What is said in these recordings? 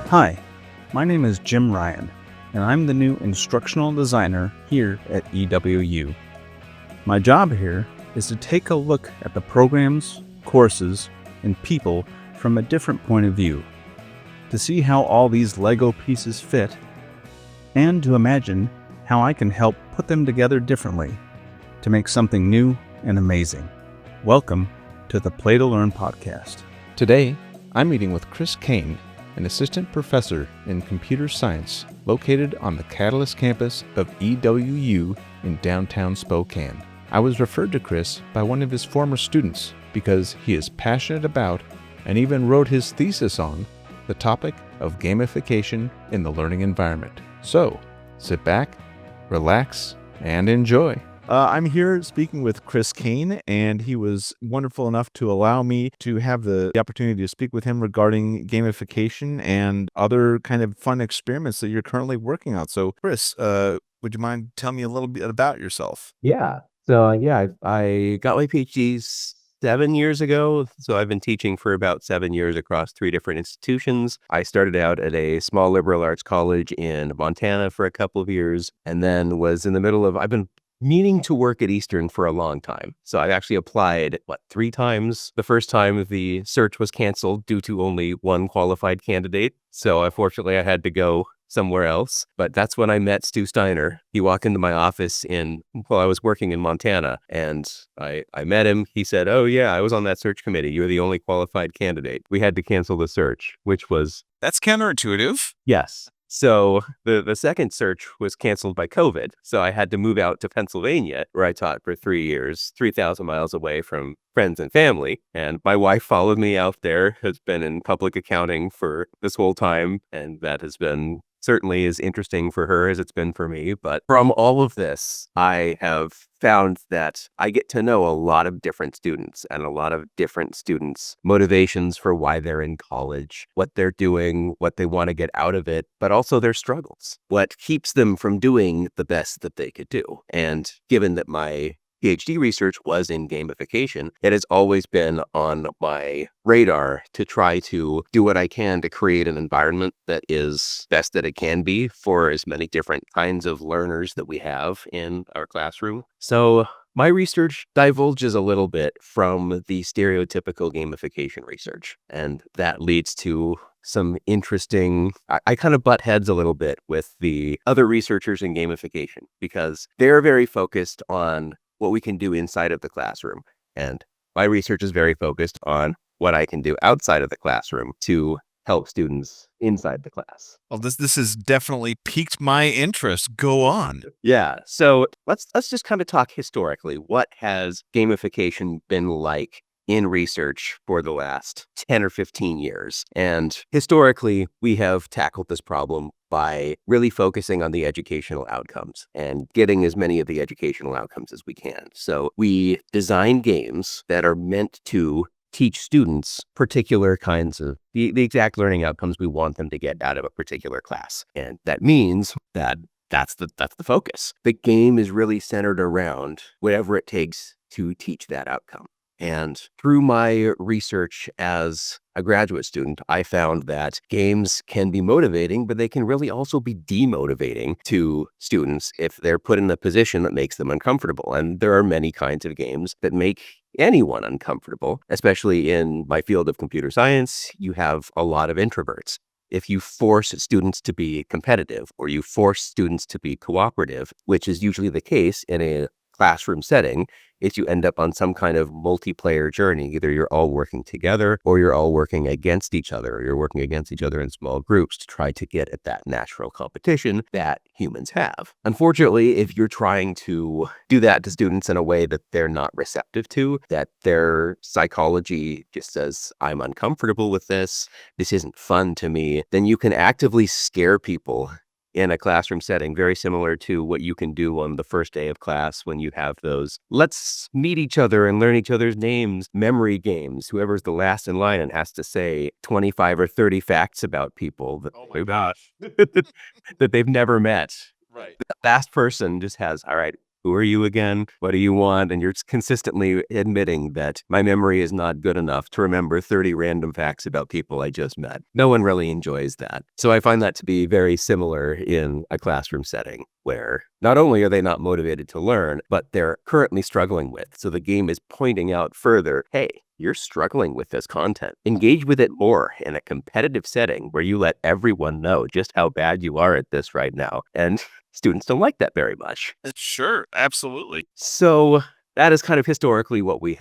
Hi, my name is Jim Ryan, and I'm the new instructional designer here at EWU. My job here is to take a look at the programs, courses, and people from a different point of view, to see how all these Lego pieces fit, and to imagine how I can help put them together differently to make something new and amazing. Welcome to the Play to Learn podcast. Today, I'm meeting with Chris Cain, an assistant professor in computer science located on the Catalyst campus of EWU in downtown Spokane. I was referred to Chris by one of his former students because he is passionate about and even wrote his thesis on the topic of gamification in the learning environment. So, sit back, relax, and enjoy. I'm here speaking with Chris Cain, and he was wonderful enough to allow me to have the opportunity to speak with him regarding gamification and other kind of fun experiments that you're currently working on. So, Chris, would you mind telling me a little bit about yourself? Yeah. I got my PhD 7 years ago. So I've been teaching for about 7 years across 3 different institutions. I started out at a small liberal arts college in Montana for a couple of years, and then was in the middle of, I've been meaning to work at Eastern for a long time. So I actually applied, 3 times. The first time the search was canceled due to only one qualified candidate. So unfortunately I had to go somewhere else. But that's when I met Stu Steiner. He walked into my office I was working in Montana, and I met him. He said, "Oh yeah, I was on that search committee. You're the only qualified candidate." We had to cancel the search, which was... That's counterintuitive. Yes. So the second search was canceled by COVID. So I had to move out to Pennsylvania, where I taught for 3 years, 3,000 miles away from friends and family. And my wife followed me out there, has been in public accounting for this whole time. And that has been certainly as interesting for her as it's been for me. But from all of this, I have found that I get to know a lot of different students and a lot of different students' motivations for why they're in college, what they're doing, what they want to get out of it, but also their struggles, what keeps them from doing the best that they could do. And given that my PhD research was in gamification, it has always been on my radar to try to do what I can to create an environment that is best that it can be for as many different kinds of learners that we have in our classroom. So my research divulges a little bit from the stereotypical gamification research, and that leads to some interesting... I kind of butt heads a little bit with the other researchers in gamification because they're very focused on what we can do inside of the classroom. And my research is very focused on what I can do outside of the classroom to help students inside the class. Well, this has definitely piqued my interest. Go on. Yeah. So let's just kind of talk historically. What has gamification been like in research for the last 10 or 15 years? And historically, we have tackled this problem by really focusing on the educational outcomes and getting as many of the educational outcomes as we can. So we design games that are meant to teach students particular kinds of the exact learning outcomes we want them to get out of a particular class. And that means that that's the focus. The game is really centered around whatever it takes to teach that outcome. And through my research as a graduate student, I found that games can be motivating, but they can really also be demotivating to students if they're put in a position that makes them uncomfortable. And there are many kinds of games that make anyone uncomfortable, especially in my field of computer science. You have a lot of introverts. If you force students to be competitive or you force students to be cooperative, which is usually the case in a classroom setting, is you end up on some kind of multiplayer journey. Either you're all working together or you're all working against each other, or you're working against each other in small groups to try to get at that natural competition that humans have. Unfortunately, if you're trying to do that to students in a way that they're not receptive to, that their psychology just says, I'm uncomfortable with this isn't fun to me, then you can actively scare people in a classroom setting, very similar to what you can do on the first day of class when you have those let's meet each other and learn each other's names memory games. Whoever's the last in line and has to say 25 or 30 facts about people that they've never met. Right. The last person just has, all right, Who are you again? What do you want? And you're consistently admitting that my memory is not good enough to remember 30 random facts about people I just met. No one really enjoys that. So I find that to be very similar in a classroom setting where not only are they not motivated to learn, but they're currently struggling with. So the game is pointing out further, hey, you're struggling with this content. Engage with it more in a competitive setting where you let everyone know just how bad you are at this right now. And students don't like that very much. Sure, absolutely. So that is kind of historically what we've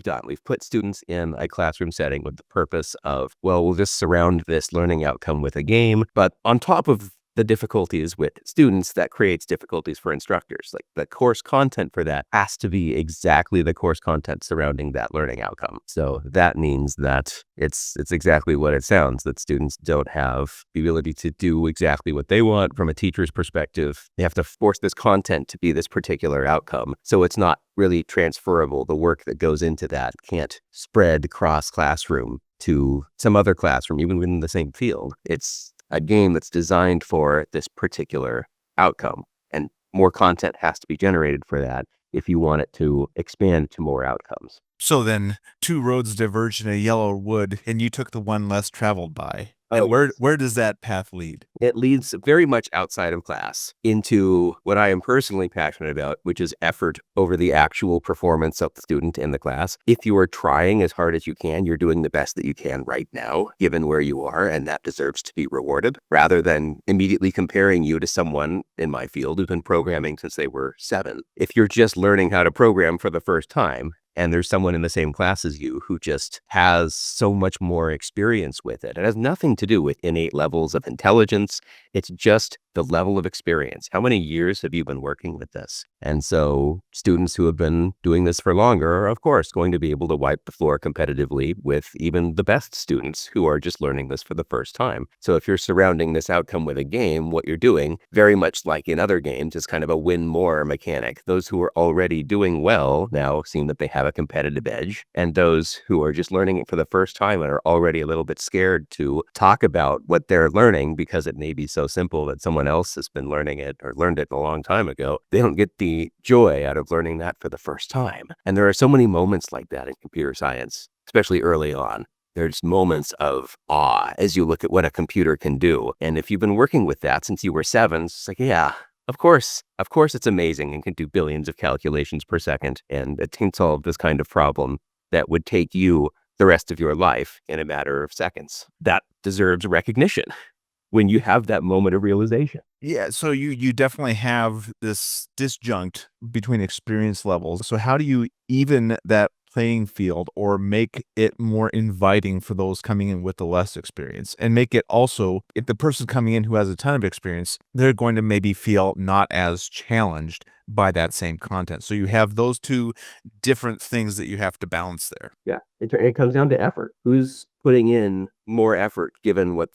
done. We've put students in a classroom setting with the purpose of, well, we'll just surround this learning outcome with a game. But on top of the difficulties with students, that creates difficulties for instructors. Like the course content for that has to be exactly the course content surrounding that learning outcome. So that means that it's exactly what it sounds, that students don't have the ability to do exactly what they want from a teacher's perspective. They have to force this content to be this particular outcome. So it's not really transferable. The work that goes into that can't spread across classroom to some other classroom, even within the same field. It's a game that's designed for this particular outcome, and more content has to be generated for that if you want it to expand to more outcomes. So then 2 roads diverged in a yellow wood, and you took the one less traveled by. Oh, And where does that path lead? It leads very much outside of class into what I am personally passionate about, which is effort over the actual performance of the student in the class. If you are trying as hard as you can, you're doing the best that you can right now, given where you are, and that deserves to be rewarded, rather than immediately comparing you to someone in my field who's been programming since they were 7. If you're just learning how to program for the first time, and there's someone in the same class as you who just has so much more experience with it. It has nothing to do with innate levels of intelligence. It's just the level of experience. How many years have you been working with this? And so students who have been doing this for longer are, of course, going to be able to wipe the floor competitively with even the best students who are just learning this for the first time. So if you're surrounding this outcome with a game, what you're doing, very much like in other games, is kind of a win more mechanic. Those who are already doing well now seem that they have a competitive edge, and those who are just learning it for the first time and are already a little bit scared to talk about what they're learning because it may be so simple that someone else has been learning it or learned it a long time ago, they don't get the joy out of learning that for the first time. And there are so many moments like that in computer science, especially early on. There's moments of awe as you look at what a computer can do. And if you've been working with that since you were 7, it's like, yeah, of course it's amazing and can do billions of calculations per second. And it can solve this kind of problem that would take you the rest of your life in a matter of seconds. That deserves recognition when you have that moment of realization. Yeah, so you definitely have this disjunct between experience levels. So how do you even that playing field or make it more inviting for those coming in with the less experience, and make it also, if the person coming in who has a ton of experience, they're going to maybe feel not as challenged by that same content. So you have those two different things that you have to balance there. Yeah, it comes down to effort. Who's putting in more effort given what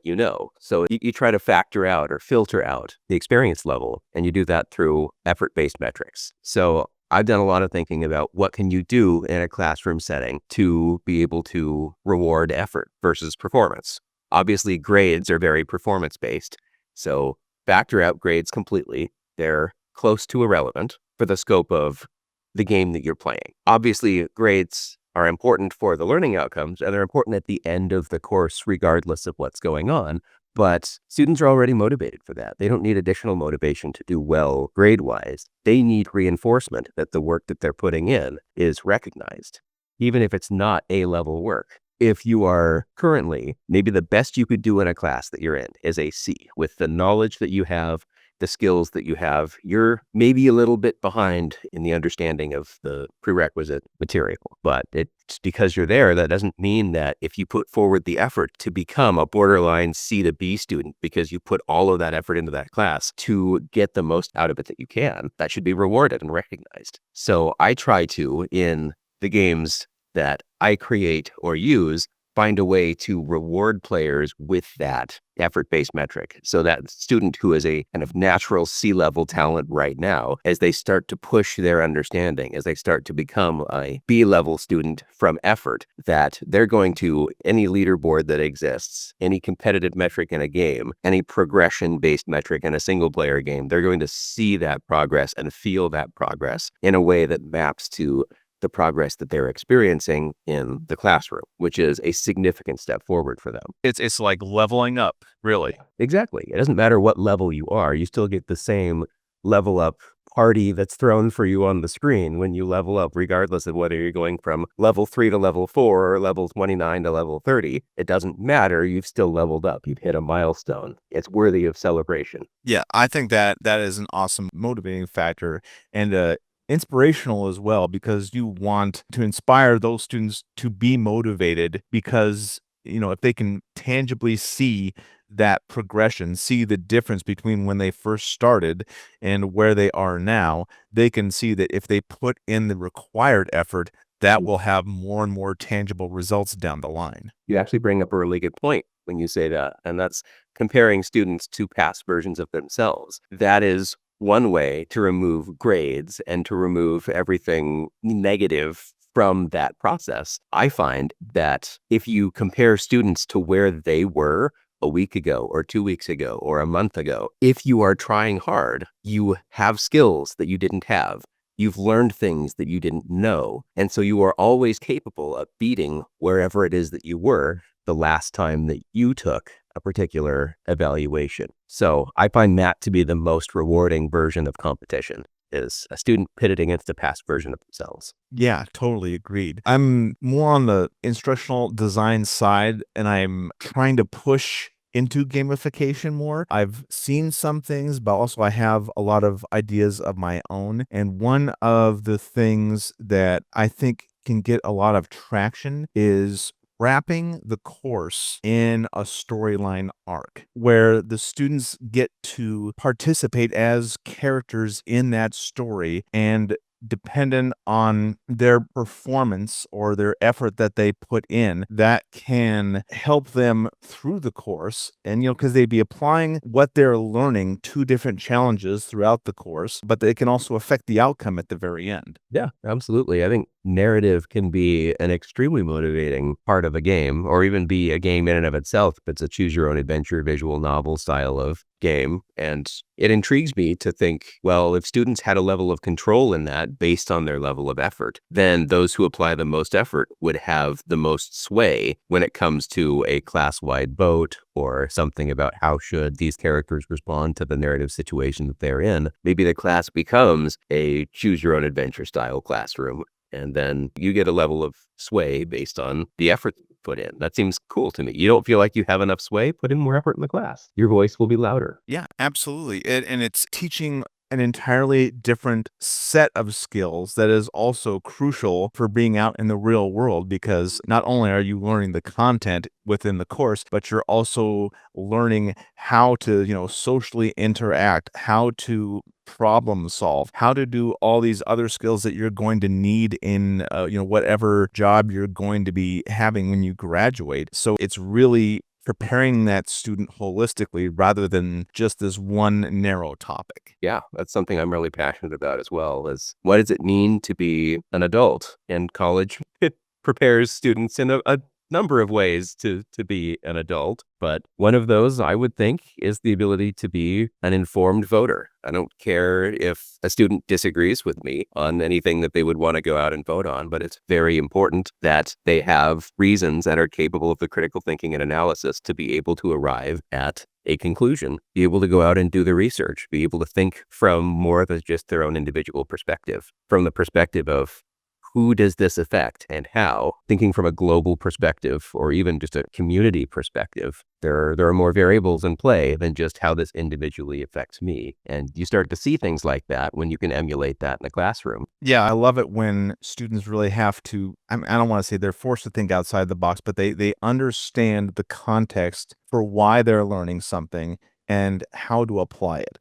you know? So you try to factor out or filter out the experience level, and you do that through effort-based metrics. So I've done a lot of thinking about what can you do in a classroom setting to be able to reward effort versus performance. Obviously, grades are very performance-based, so factor out grades completely. They're close to irrelevant for the scope of the game that you're playing. Obviously, grades are important for the learning outcomes, and they're important at the end of the course, regardless of what's going on. But students are already motivated for that. They don't need additional motivation to do well grade-wise. They need reinforcement that the work that they're putting in is recognized, even if it's not A-level work. If you are currently, maybe the best you could do in a class that you're in is a C. With the knowledge that you have, the skills that you have, you're maybe a little bit behind in the understanding of the prerequisite material. But it's because you're there, that doesn't mean that if you put forward the effort to become a borderline C to B student, because you put all of that effort into that class to get the most out of it that you can, that should be rewarded and recognized. So I try to, in the games that I create or use, find a way to reward players with that effort-based metric. So that student who is a kind of natural C-level talent right now, as they start to push their understanding, as they start to become a B-level student from effort, that they're going to any leaderboard that exists, any competitive metric in a game, any progression-based metric in a single-player game, they're going to see that progress and feel that progress in a way that maps to the progress that they're experiencing in the classroom, which is a significant step forward for them. It's like leveling up, really. Exactly. It doesn't matter what level you are, you still get the same level up party that's thrown for you on the screen when you level up, regardless of whether you're going from level 3 to level 4 or level 29 to level 30. It doesn't matter. You've still leveled up. You've hit a milestone. It's worthy of celebration. Yeah, I think that is an awesome motivating factor, and inspirational as well, because you want to inspire those students to be motivated because, if they can tangibly see that progression, see the difference between when they first started and where they are now, they can see that if they put in the required effort, that will have more and more tangible results down the line. You actually bring up a really good point when you say that, and that's comparing students to past versions of themselves. That is one way to remove grades and to remove everything negative from that process. I find that if you compare students to where they were a week ago or 2 weeks ago or a month ago, if you are trying hard, you have skills that you didn't have. You've learned things that you didn't know. And so you are always capable of beating wherever it is that you were the last time that you took a particular evaluation. So I find that to be the most rewarding version of competition, is a student pitted against a past version of themselves. Yeah, totally agreed. I'm more on the instructional design side, and I'm trying to push into gamification more. I've seen some things, but also I have a lot of ideas of my own. And one of the things that I think can get a lot of traction is wrapping the course in a storyline arc where the students get to participate as characters in that story, and dependent on their performance or their effort that they put in, that can help them through the course. And, because they'd be applying what they're learning to different challenges throughout the course, but they can also affect the outcome at the very end. Yeah, absolutely. I think narrative can be an extremely motivating part of a game, or even be a game in and of itself if it's a choose your own adventure visual novel style of game. And it intrigues me to think, well, if students had a level of control in that based on their level of effort, then those who apply the most effort would have the most sway when it comes to a class-wide vote or something about how should these characters respond to the narrative situation that they're in. Maybe the class becomes a choose your own adventure style classroom, and then you get a level of sway based on the effort that you put in. That seems cool to me. You don't feel like you have enough sway? Put in more effort in the class. Your voice will be louder. Yeah, absolutely. And it's teaching an entirely different set of skills that is also crucial for being out in the real world, because not only are you learning the content within the course, but you're also learning how to, socially interact, how to problem solve, how to do all these other skills that you're going to need in, whatever job you're going to be having when you graduate. So it's really preparing that student holistically rather than just this one narrow topic. Yeah, that's something I'm really passionate about as well, is what does it mean to be an adult? And college, it prepares students in a number of ways to be an adult. But one of those, I would think, is the ability to be an informed voter. I don't care if a student disagrees with me on anything that they would want to go out and vote on, but it's very important that they have reasons that are capable of the critical thinking and analysis to be able to arrive at a conclusion, be able to go out and do the research, be able to think from more than just their own individual perspective, from the perspective of who does this affect and how, thinking from a global perspective or even just a community perspective. There are more variables in play than just how this individually affects me. And you start to see things like that when you can emulate that in the classroom. Yeah, I love it when students really have to, I don't want to say they're forced to think outside the box, but they understand the context for why they're learning something and how to apply it.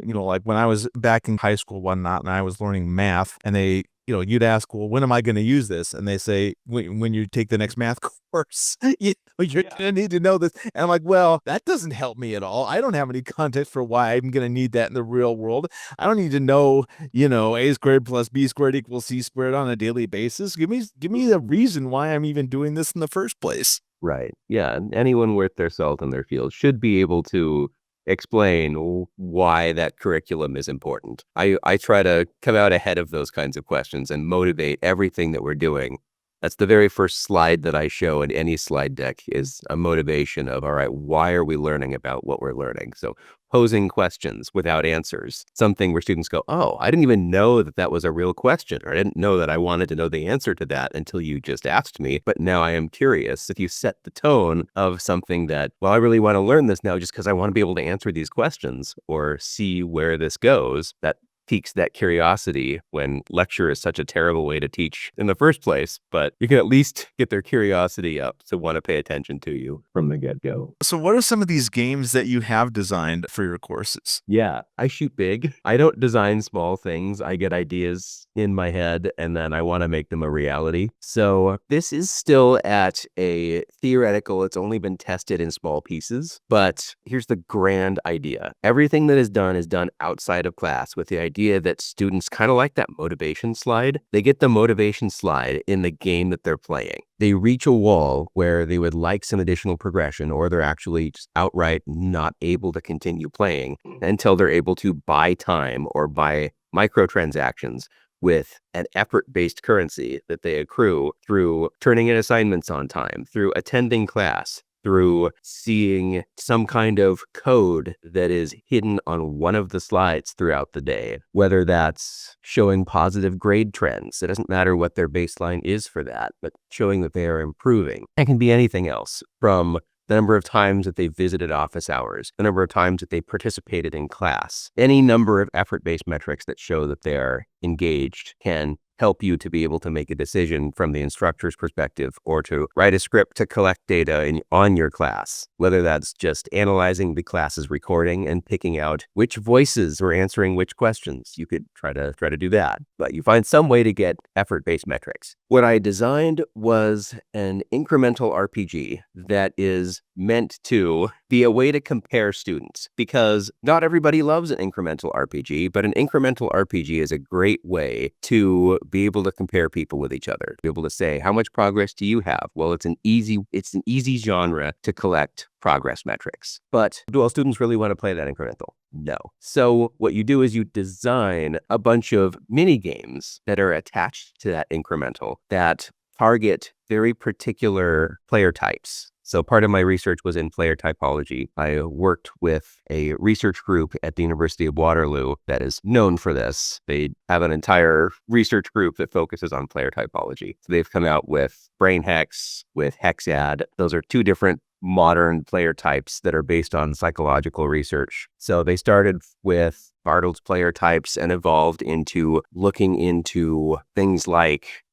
Like when I was back in high school, whatnot, and I was learning math, and they you'd ask, well, when am I going to use this? And they say, when you take the next math course, you're going to need to know this. And I'm like, well, that doesn't help me at all. I don't have any context for why I'm going to need that in the real world. I don't need to know, a squared plus b squared equals c squared on a daily basis. Give me a reason why I'm even doing this in the first place. Right. Yeah. And anyone worth their salt in their field should be able to explain why that curriculum is important. I try to come out ahead of those kinds of questions and motivate everything that we're doing. That's the very first slide that I show in any slide deck, is a motivation of, all right, why are we learning about what we're learning? So posing questions without answers, something where students go, oh, I didn't even know that was a real question, or I didn't know that I wanted to know the answer to that until you just asked me, but now I am curious. If you set the tone of something that, well, I really want to learn this now just because I want to be able to answer these questions or see where this goes, that piques that curiosity, when lecture is such a terrible way to teach in the first place, but you can at least get their curiosity up to want to pay attention to you from the get-go. So what are some of these games that you have designed for your courses? Yeah, I shoot big. I don't design small things. I get ideas in my head and then I want to make them a reality. So this is still at a theoretical. It's only been tested in small pieces, but here's the grand idea. Everything that is done outside of class, with the idea that students, kind of like that motivation slide, they get the motivation slide in the game that they're playing. They reach a wall where they would like some additional progression, or they're actually just outright not able to continue playing until they're able to buy time or buy microtransactions with an effort-based currency that they accrue through turning in assignments on time, through attending class, through seeing some kind of code that is hidden on one of the slides throughout the day, whether that's showing positive grade trends. It doesn't matter what their baseline is for that, but showing that they are improving. It can be anything else, from the number of times that they visited office hours, the number of times that they participated in class. Any number of effort-based metrics that show that they are engaged can help you to be able to make a decision from the instructor's perspective, or to write a script to collect data on your class, whether that's just analyzing the class's recording and picking out which voices were answering which questions. You could try to do that, but you find some way to get effort-based metrics. What I designed was an incremental RPG that is meant to be a way to compare students, because not everybody loves an incremental RPG, but an incremental RPG is a great way to be able to compare people with each other, be able to say, how much progress do you have? Well, it's an easy genre to collect progress metrics. But do all students really want to play that incremental? No. So what you do is you design a bunch of mini games that are attached to that incremental that target very particular player types. So part of my research was in player typology. I worked with a research group at the University of Waterloo that is known for this. They have an entire research group that focuses on player typology. So they've come out with BrainHex, with Hexad. Those are two different modern player types that are based on psychological research. So they started with Bartle's player types and evolved into looking into things like,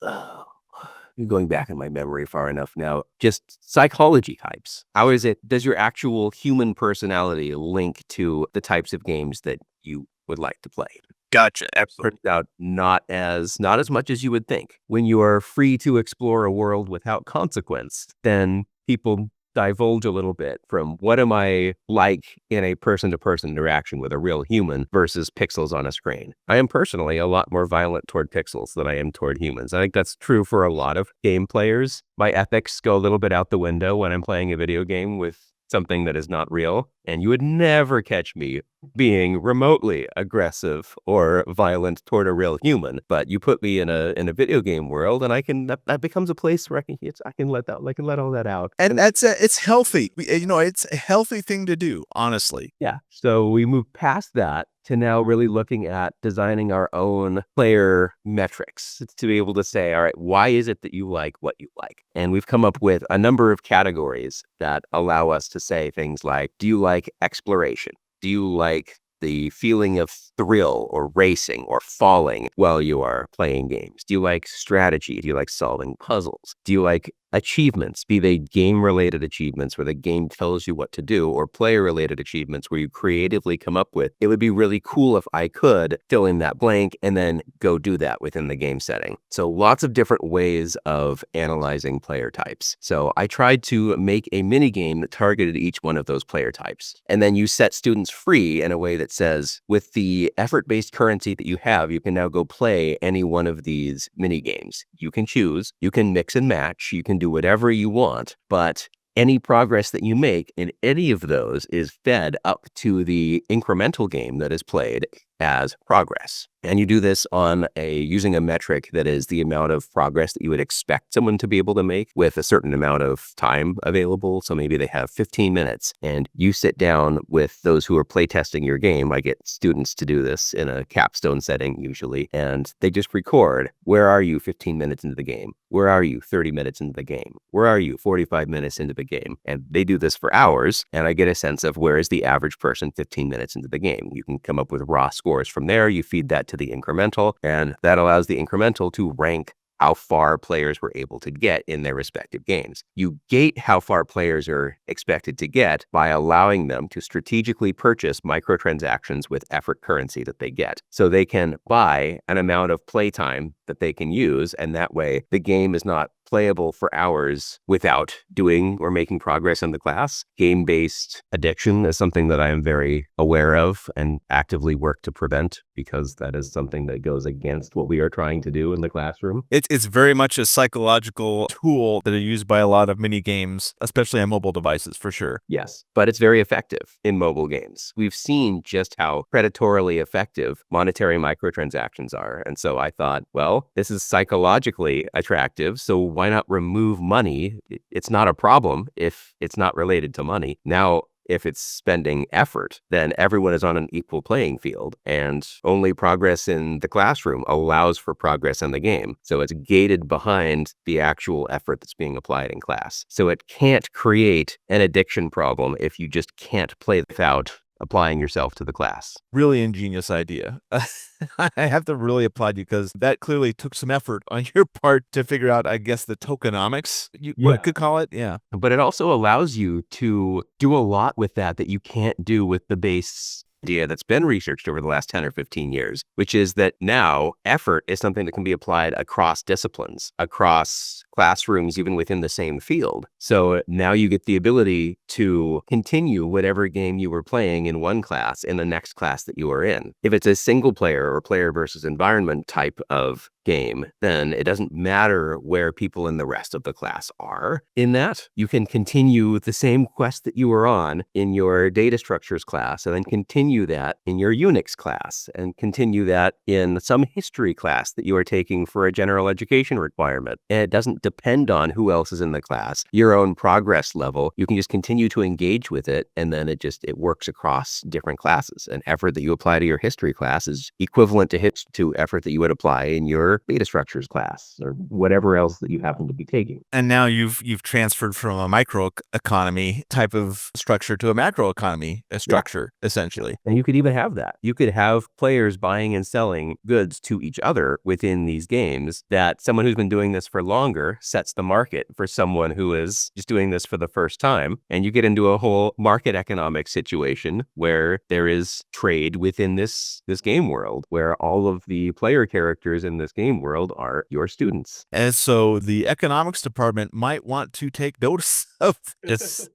going back in my memory far enough now, just psychology types. How does your actual human personality link to the types of games that you would like to play? Gotcha. Absolutely. Turns out not as much as you would think. When you are free to explore a world without consequence, then people divulge a little bit from what am I like in a person-to-person interaction with a real human versus pixels on a screen. I am personally a lot more violent toward pixels than I am toward humans. I think that's true for a lot of game players. My ethics go a little bit out the window when I'm playing a video game with something that is not real, and you would never catch me being remotely aggressive or violent toward a real human. But you put me in a video game world, and that becomes a place where I can let all that out. And it's healthy. It's a healthy thing to do, honestly. Yeah. So we moved past that to now really looking at designing our own player metrics to be able to say, all right, why is it that you like what you like? And we've come up with a number of categories that allow us to say things like, do you like exploration? Do you like the feeling of thrill or racing or falling while you are playing games? Do you like strategy? Do you like solving puzzles? Do you like achievements, be they game-related achievements where the game tells you what to do, or player-related achievements where you creatively come up with, it would be really cool if I could fill in that blank and then go do that within the game setting. So lots of different ways of analyzing player types. So I tried to make a mini game that targeted each one of those player types. And then you set students free in a way that says, with the effort-based currency that you have, you can now go play any one of these mini games. You can choose, you can mix and match, you can do whatever you want, but any progress that you make in any of those is fed up to the incremental game that is played as progress. And you do this on using a metric that is the amount of progress that you would expect someone to be able to make with a certain amount of time available. So maybe they have 15 minutes and you sit down with those who are playtesting your game. I get students to do this in a capstone setting usually, and they just record, where are you 15 minutes into the game? Where are you 30 minutes into the game? Where are you 45 minutes into the game? And they do this for hours, and I get a sense of where is the average person 15 minutes into the game. You can come up with raw scores from there. You feed that to the incremental, and that allows the incremental to rank how far players were able to get in their respective games. You gate how far players are expected to get by allowing them to strategically purchase microtransactions with effort currency that they get. So they can buy an amount of playtime that they can use, and that way the game is not playable for hours without doing or making progress in the class. Game-based addiction is something that I am very aware of and actively work to prevent, because that is something that goes against what we are trying to do in the classroom. It's very much a psychological tool that are used by a lot of mini games, especially on mobile devices, for sure. Yes, but it's very effective in mobile games. We've seen just how predatorily effective monetary microtransactions are. And so I thought, well, this is psychologically attractive, so why not remove money? It's not a problem if it's not related to money. Now, if it's spending effort, then everyone is on an equal playing field, and only progress in the classroom allows for progress in the game. So it's gated behind the actual effort that's being applied in class. So it can't create an addiction problem if you just can't play without applying yourself to the class. Really ingenious idea. I have to really applaud you, because that clearly took some effort on your part to figure out, I guess, the tokenomics, what you could call it. Yeah. But it also allows you to do a lot with that you can't do with the base idea that's been researched over the last 10 or 15 years, which is that now effort is something that can be applied across disciplines, across classrooms, even within the same field. So now you get the ability to continue whatever game you were playing in one class in the next class that you are in. If it's a single player or player versus environment type of game, then it doesn't matter where people in the rest of the class are in that. You can continue the same quest that you were on in your data structures class, and then continue that in your Unix class, and continue that in some history class that you are taking for a general education requirement. And it doesn't depend on who else is in the class, your own progress level. You can just continue to engage with it, and then it works across different classes. And effort that you apply to your history class is equivalent to effort that you would apply in your data structures class or whatever else that you happen to be taking. And now you've transferred from a micro economy type of structure to a macro economy structure, essentially. And you could even have that. You could have players buying and selling goods to each other within these games, that someone who's been doing this for longer sets the market for someone who is just doing this for the first time. And you get into a whole market economic situation where there is trade within this game world, where all of the player characters in this game world are your students. And so the economics department might want to take notice of this.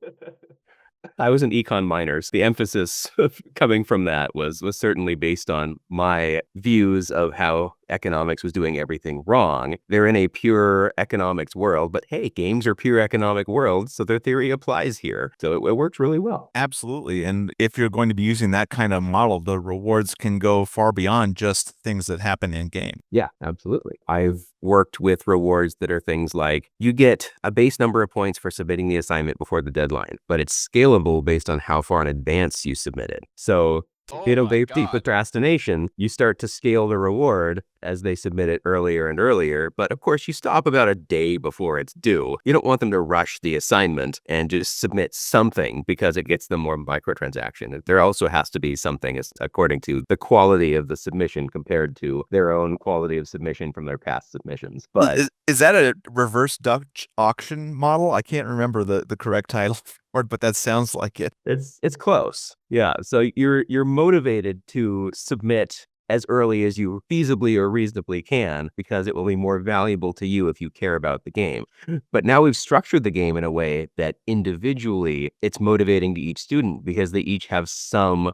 I was an econ minor, so the emphasis coming from that was certainly based on my views of how economics was doing everything wrong. They're in a pure economics world, but hey, games are pure economic worlds, so their theory applies here. So it works really well. Absolutely. And if you're going to be using that kind of model, the rewards can go far beyond just things that happen in game. Yeah, absolutely. I've worked with rewards that are things like you get a base number of points for submitting the assignment before the deadline, but it's scalable based on how far in advance you submitted. So based procrastination, you start to scale the reward as they submit it earlier and earlier. But of course, you stop about a day before it's due. You don't want them to rush the assignment and just submit something because it gets them more microtransaction. There also has to be something according to the quality of the submission compared to their own quality of submission from their past submissions. But is that a reverse Dutch auction model? I can't remember the correct title for it, but that sounds like it. it's close. Yeah. So you're motivated to submit as early as you feasibly or reasonably can, because it will be more valuable to you if you care about the game. But now we've structured the game in a way that individually it's motivating to each student, because they each have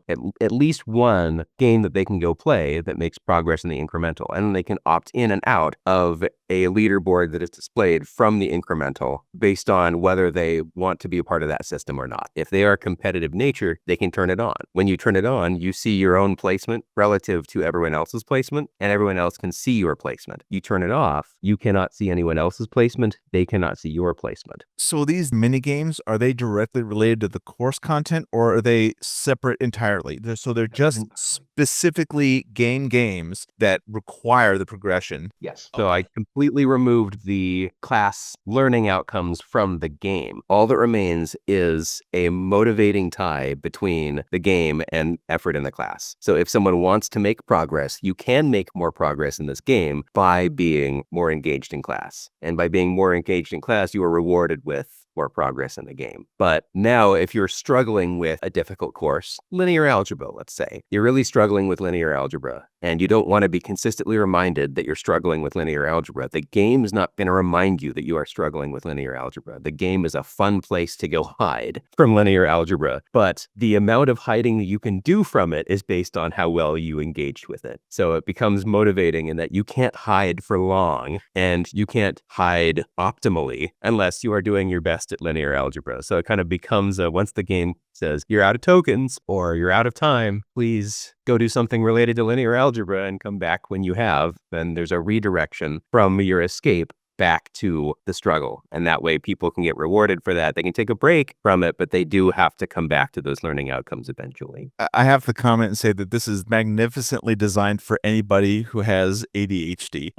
at least one game that they can go play that makes progress in the incremental. And they can opt in and out of a leaderboard that is displayed from the incremental based on whether they want to be a part of that system or not. If they are competitive nature, they can turn it on. When you turn it on, you see your own placement relative to everyone else's placement, and everyone else can see your placement. You turn it off, you cannot see anyone else's placement, they cannot see your placement. So these mini games, are they directly related to the course content, or are they separate entirely? So they're just specifically games that require the progression. Yes. So I completely removed the class learning outcomes from the game. All that remains is a motivating tie between the game and effort in the class. So if someone wants to make progress, you can make more progress in this game by being more engaged in class. And by being more engaged in class, you are rewarded with more progress in the game. But now if you're struggling with a difficult course, linear algebra, let's say, you're really struggling with linear algebra, and you don't want to be consistently reminded that you're struggling with linear algebra, the game is not going to remind you that you are struggling with linear algebra. The game is a fun place to go hide from linear algebra, but the amount of hiding that you can do from it is based on how well you engaged with it. So it becomes motivating in that you can't hide for long, and you can't hide optimally unless you are doing your best at linear algebra. So it kind of becomes once the game says you're out of tokens or you're out of time, please go do something related to linear algebra and come back when you have, then there's a redirection from your escape back to the struggle. And that way people can get rewarded for that. They can take a break from it, but they do have to come back to those learning outcomes eventually. I have to comment and say that this is magnificently designed for anybody who has ADHD.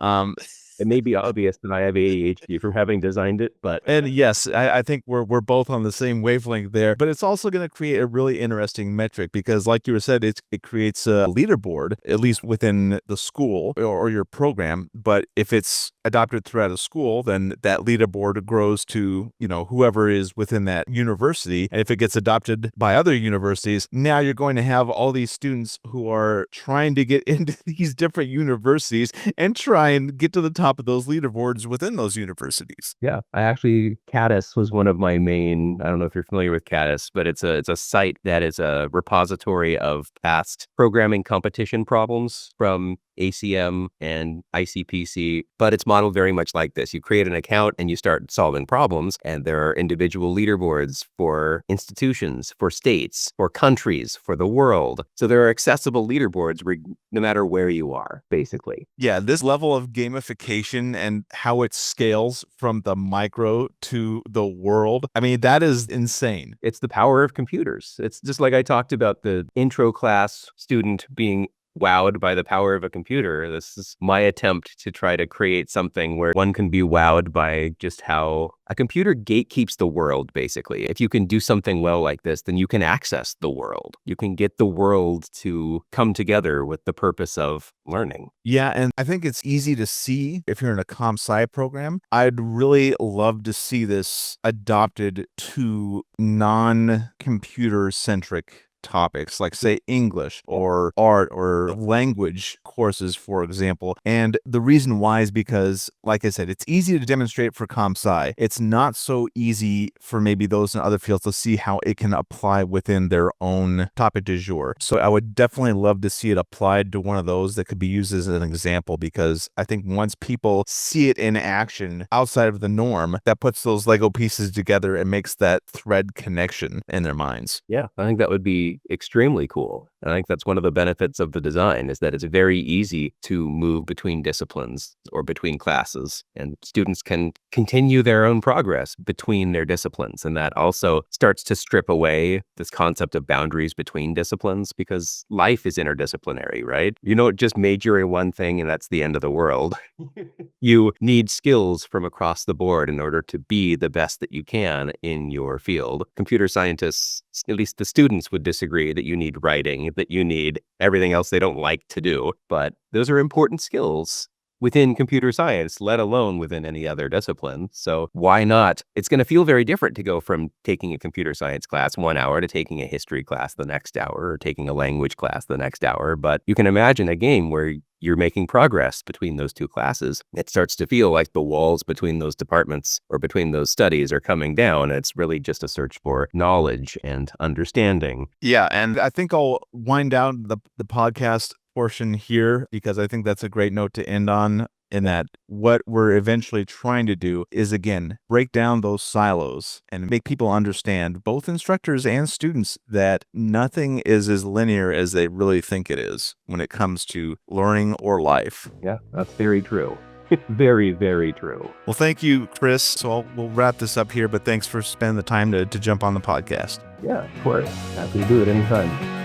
It may be obvious that I have ADHD from having designed it, but... And yes, I think we're both on the same wavelength there, but it's also going to create a really interesting metric because, like you said, it creates a leaderboard, at least within the school or your program. But if it's adopted throughout a school, then that leaderboard grows to, whoever is within that university. And if it gets adopted by other universities, now you're going to have all these students who are trying to get into these different universities and try and get to the top of those leaderboards within those universities. Yeah, Caddis was one of my main, I don't know if you're familiar with Caddis, but it's a site that is a repository of past programming competition problems from ACM and ICPC, but it's modeled very much like this. You create an account and you start solving problems, and there are individual leaderboards for institutions, for states, for countries, for the world. So there are accessible leaderboards no matter where you are, basically. Yeah, this level of gamification and how it scales from the micro to the world, I mean, that is insane. It's the power of computers. It's just like I talked about the intro class student being wowed by the power of a computer. This is my attempt to try to create something where one can be wowed by just how a computer gatekeeps the world, basically. If you can do something well like this, then you can access the world. You can get the world to come together with the purpose of learning. Yeah, and I think it's easy to see if you're in a comp sci program. I'd really love to see this adopted to non-computer centric topics, like say English or art or language courses, for example. And the reason why is because, like I said, it's easy to demonstrate for comp sci. It's not so easy for maybe those in other fields to see how it can apply within their own topic du jour. So I would definitely love to see it applied to one of those that could be used as an example, because I think once people see it in action outside of the norm, that puts those Lego pieces together and makes that thread connection in their minds. Yeah, I think that would be extremely cool. And I think that's one of the benefits of the design is that it's very easy to move between disciplines or between classes, and students can continue their own progress between their disciplines. And that also starts to strip away this concept of boundaries between disciplines, because life is interdisciplinary, right? You don't just major in one thing and that's the end of the world. You need skills from across the board in order to be the best that you can in your field. Computer scientists, at least the students, would disagree that you need writing, that you need everything else they don't like to do. But those are important skills within computer science, let alone within any other discipline. So why not? It's going to feel very different to go from taking a computer science class 1 hour to taking a history class the next hour, or taking a language class the next hour. But you can imagine a game where you're making progress between those two classes. It starts to feel like the walls between those departments or between those studies are coming down. It's really just a search for knowledge and understanding. Yeah, and I think I'll wind down the podcast portion here, because I think that's a great note to end on, in that what we're eventually trying to do is, again, break down those silos and make people understand, both instructors and students, that nothing is as linear as they really think it is when it comes to learning or life. Yeah, that's very true. Very, very true. Well, thank you, Chris. So we'll wrap this up here, but thanks for spending the time to jump on the podcast. Yeah, of course. Happy to do it anytime.